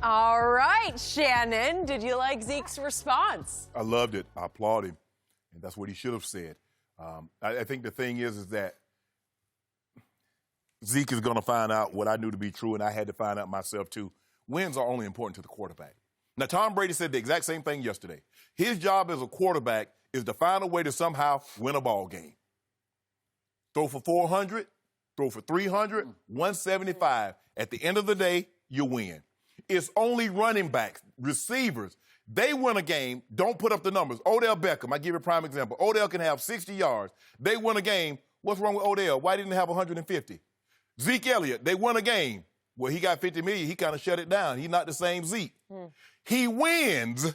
All right, Shannon, did you like Zeke's response? I loved it. I applaud him, and that's what he should have said. I think the thing is that Zeke is going to find out what I knew to be true, and I had to find out myself too. Wins are only important to the quarterback. Now, Tom Brady said the exact same thing yesterday. His job as a quarterback is to find a way to somehow win a ball game. Throw for 400, throw for 300, 175. At the end of the day, you win. It's only running backs, receivers. They win a game, don't put up the numbers. Odell Beckham, I give you a prime example. Odell can have 60 yards. They win a game. What's wrong with Odell? Why didn't he have 150? Zeke Elliott, they won a game. Well, he got 50 million. He kind of shut it down. He's not the same Zeke. He wins.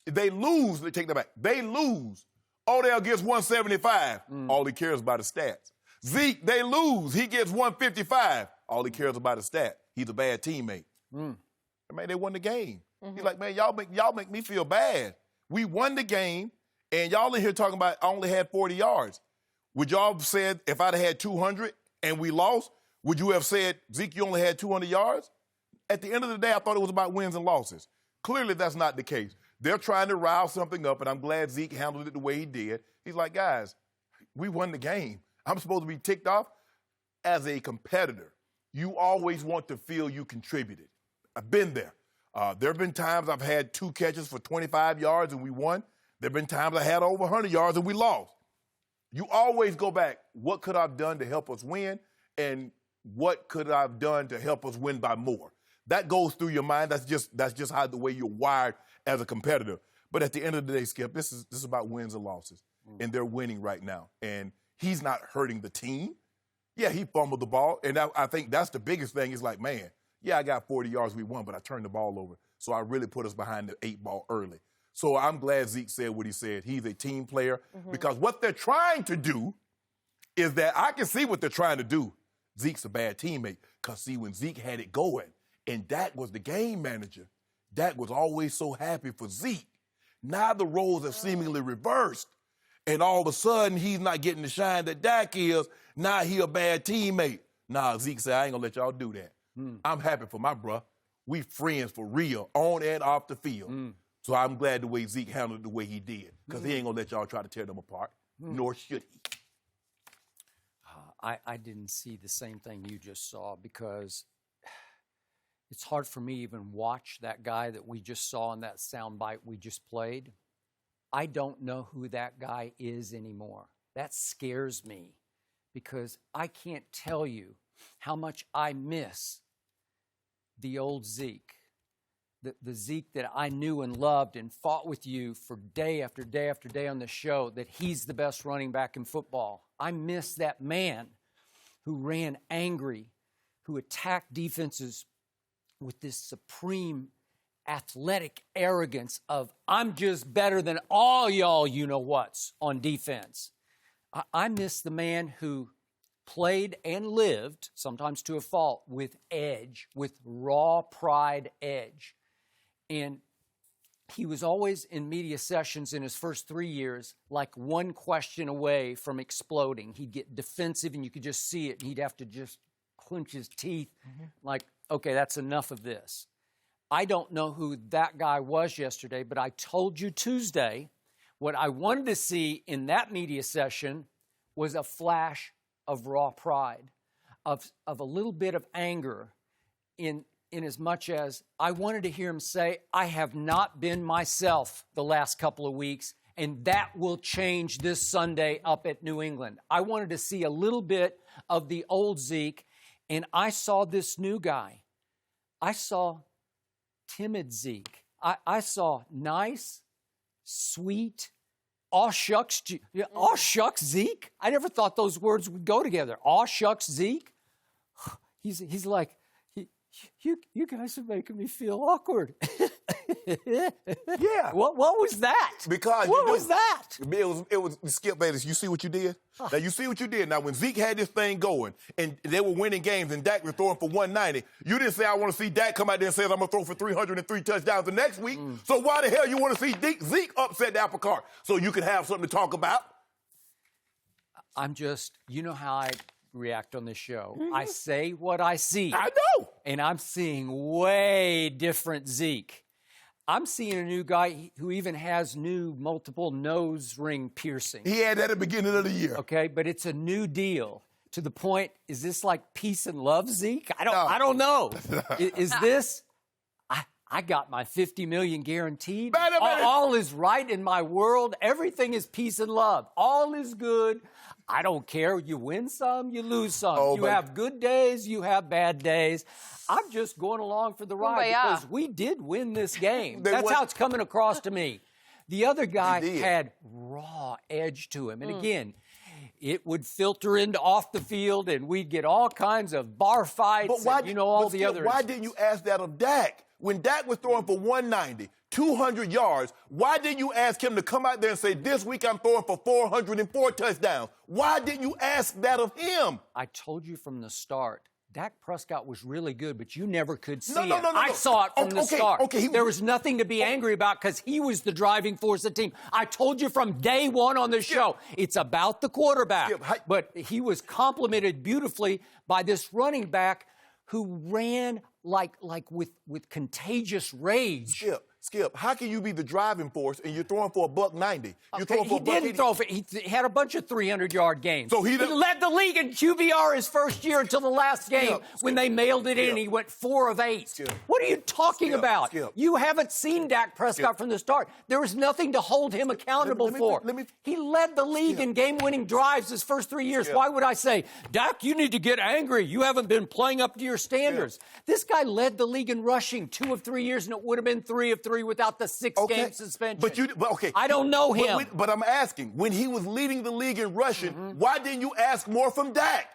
They lose. They take that back. They lose. Odell gets 175. All he cares about is stats. Zeke, they lose. He gets 155. All he cares about is stat. He's a bad teammate. Man, they won the game. He's like, man, y'all make me feel bad. We won the game, and y'all in here talking about I only had 40 yards. Would y'all have said if I'd have had 200 and we lost, would you have said, Zeke, you only had 200 yards? At the end of the day, I thought it was about wins and losses. Clearly, that's not the case. They're trying to rile something up, and I'm glad Zeke handled it the way he did. He's like, guys, we won the game. I'm supposed to be ticked off. As a competitor, you always want to feel you contributed. I've been there. There have been times I've had 2 catches for 25 yards and we won. There have been times I had over 100 yards and we lost. You always go back, what could I have done to help us win, and what could I have done to help us win by more? That goes through your mind. That's just how the way you're wired as a competitor. But at the end of the day, Skip, this is about wins and losses, and they're winning right now. And he's not hurting the team. Yeah, he fumbled the ball, and I think that's the biggest thing. Is like, man, yeah, I got 40 yards, we won, but I turned the ball over. So I really put us behind the 8 ball early. So I'm glad Zeke said what he said. He's a team player because what they're trying to do is that I can see what they're trying to do. Zeke's a bad teammate because, see, when Zeke had it going and Dak was the game manager, Dak was always so happy for Zeke. Now the roles have seemingly reversed, and all of a sudden he's not getting the shine that Dak is. Now he a bad teammate. Nah, Zeke said, I ain't going to let y'all do that. I'm happy for my bruh. We friends for real, on and off the field. So I'm glad the way Zeke handled it the way he did, because he ain't going to let y'all try to tear them apart, nor should he. I didn't see the same thing you just saw, because it's hard for me to even watch that guy that we just saw in that soundbite we just played. I don't know who that guy is anymore. That scares me, because I can't tell you how much I miss the old Zeke, the Zeke that I knew and loved and fought with you for day after day after day on the show, that he's the best running back in football. I miss that man who ran angry, who attacked defenses with this supreme athletic arrogance of, I'm just better than all y'all you-know-whats on defense. I miss the man who played and lived, sometimes to a fault, with edge, with raw pride edge. And he was always in media sessions in his first 3 years, like one question away from exploding. He'd get defensive and you could just see it. And he'd have to just clench his teeth like, okay, that's enough of this. I don't know who that guy was yesterday, but I told you Tuesday, what I wanted to see in that media session was a flash of raw pride, of a little bit of anger, in as much as I wanted to hear him say, I have not been myself the last couple of weeks, and that will change this Sunday up at New England. I wanted to see a little bit of the old Zeke, and I saw this new guy. I saw timid Zeke. I saw nice, sweet, aw shucks Zeke. I never thought those words would go together. Aw shucks Zeke. He's like, you guys are making me feel awkward. Yeah. What was that? Because what was that? It was Skip Bayless. You see what you did? Now you see what you did. Now when Zeke had this thing going and they were winning games and Dak was throwing for 190, you didn't say I want to see Dak come out there and say I'm gonna throw for 303 touchdowns the next week. So why the hell you want to see Zeke upset the apple cart so you can have something to talk about? I'm just, you know how I react on this show. I say what I see. I know. And I'm seeing way different Zeke. I'm seeing a new guy who even has new multiple nose ring piercing. He had that at the beginning of the year. Okay, but it's a new deal. To the point, is this like peace and love, Zeke? I don't know. Is this? I got my $50 million guaranteed. All is right in my world. Everything is peace and love. All is good. I don't care. You win some, you lose some. You have good days, you have bad days. I'm just going along for the ride because we did win this game. That's how it's coming across to me. The other guy had raw edge to him. And again, it would filter into off the field, and we'd get all kinds of bar fights. But why, and, all the other. Why didn't you ask that of Dak? When Dak was throwing for 190, 200 yards, why didn't you ask him to come out there and say, this week I'm throwing for 404 touchdowns? Why didn't you ask that of him? I told you from the start, Dak Prescott was really good, but you never could see it. No. I saw it from the start. There was nothing to be angry about because he was the driving force of the team. I told you from day one on the show, it's about the quarterback. But he was complimented beautifully by this running back who ran like with contagious rage. Skip, how can you be the driving force and you're throwing for $190? You're throwing for he had a bunch of 300-yard games. So he led the league in QBR his first year until the last game when they mailed it in. He went 4 of 8. What are you talking about? You haven't seen Dak Prescott from the start. There was nothing to hold him accountable for. He led the league in game-winning drives his first 3 years. Why would I say, Dak, you need to get angry. You haven't been playing up to your standards. This guy led the league in rushing 2 of 3 years, and it would have been 3 of 3 without the 6-game suspension. I don't know him. But I'm asking, when he was leading the league in rushing, why didn't you ask more from Dak?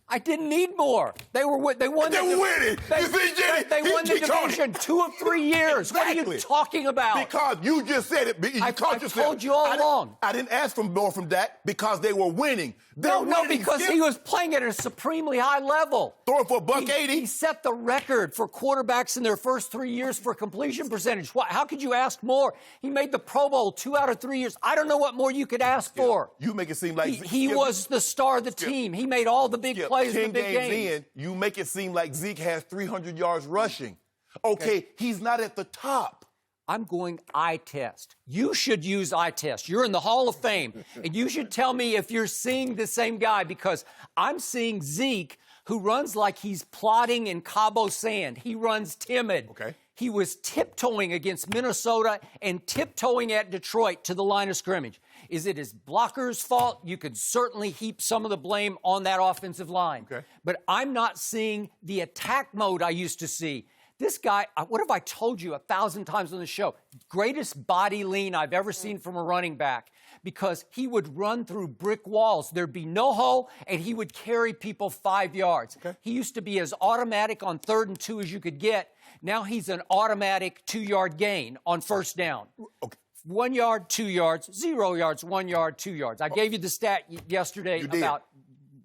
I didn't need more. They won. They're winning. They won the division 2 of 3 years. Exactly. What are you talking about? Because you just said it. I told you all along. I didn't ask for more from Dak because they were winning. No, because he was playing at a supremely high level. Throwing for $180. He set the record for quarterbacks in their first 3 years for completion percentage. How could you ask more? He made the Pro Bowl 2 out of 3 years. I don't know what more you could ask for. You make it seem like he was the star of the team. He made all the big plays in the big games. You make it seem like Zeke has 300 yards rushing. Okay, he's not at the top. I'm going eye test. You should use eye test. You're in the Hall of Fame, and you should tell me if you're seeing the same guy, because I'm seeing Zeke, who runs like he's plotting in Cabo sand. He runs timid. Okay. He was tiptoeing against Minnesota and tiptoeing at Detroit to the line of scrimmage. Is it his blockers' fault? You could certainly heap some of the blame on that offensive line. Okay. But I'm not seeing the attack mode I used to see. This guy, what have I told you 1,000 times on the show? Greatest body lean I've ever seen from a running back, because he would run through brick walls. There'd be no hole, and he would carry people 5 yards. Okay. He used to be as automatic on 3rd and 2 as you could get. Now he's an automatic 2-yard gain on first down. Okay. 1 yard, 2 yards, 0 yards, 1 yard, 2 yards. I gave you the stat yesterday about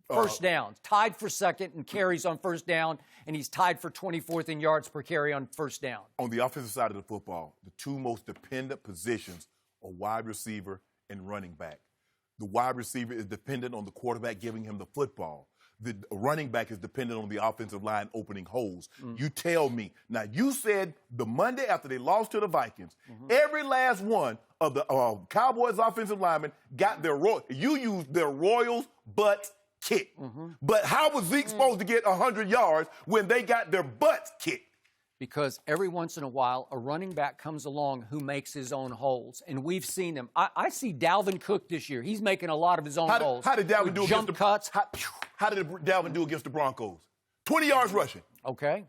first downs. Tied for second in carries on first down, and he's tied for 24th in yards per carry on first down. On the offensive side of the football, the 2 most dependent positions are wide receiver and running back. The wide receiver is dependent on the quarterback giving him the football. The running back is dependent on the offensive line opening holes. You tell me. Now, you said the Monday after they lost to the Vikings, every last one of the Cowboys offensive linemen got their you used their Royals butt kicked. But how was Zeke supposed to get 100 yards when they got their butts kicked? Because every once in a while, a running back comes along who makes his own holes. And we've seen them. I see Dalvin Cook this year. He's making a lot of his own holes. How did Dalvin do jump cuts? How did Dalvin do against the Broncos? 20 yards rushing. Okay.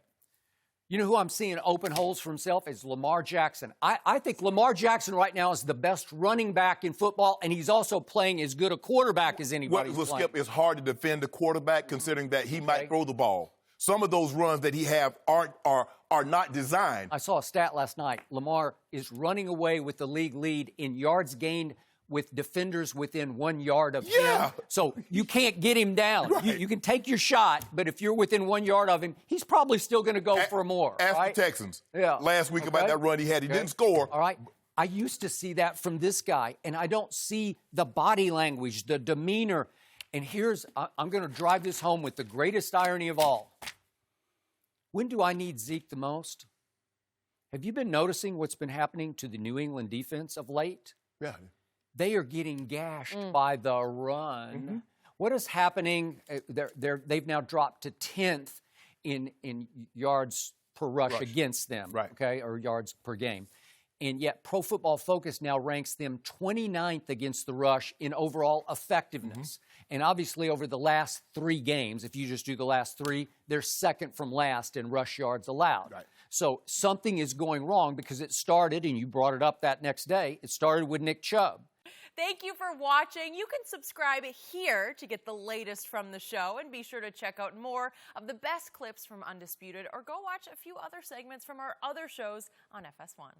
You know who I'm seeing open holes for himself is Lamar Jackson. I think Lamar Jackson right now is the best running back in football, and he's also playing as good a quarterback as anybody. Well, Skip, it's hard to defend the quarterback considering that he might throw the ball. Some of those runs that he have are not designed. I saw a stat last night. Lamar is running away with the league lead in yards gained with defenders within 1 yard of him. So you can't get him down. Right. You can take your shot, but if you're within 1 yard of him, he's probably still going to go for more. Ask the Texans last week about that run he had. He didn't score. All right. I used to see that from this guy, and I don't see the body language, the demeanor. And I'm going to drive this home with the greatest irony of all. When do I need Zeke the most? Have you been noticing what's been happening to the New England defense of late? Yeah. They are getting gashed by the run. Mm-hmm. What is happening? They've now dropped to 10th in yards per rush against them, Right. okay, or yards per game. And yet Pro Football Focus now ranks them 29th against the rush in overall effectiveness. And obviously over the last 3 games, if you just do the last 3, they're second from last in rush yards allowed. Right. So something is going wrong because it started, and you brought it up that next day, it started with Nick Chubb. Thank you for watching. You can subscribe here to get the latest from the show, and be sure to check out more of the best clips from Undisputed, or go watch a few other segments from our other shows on FS1.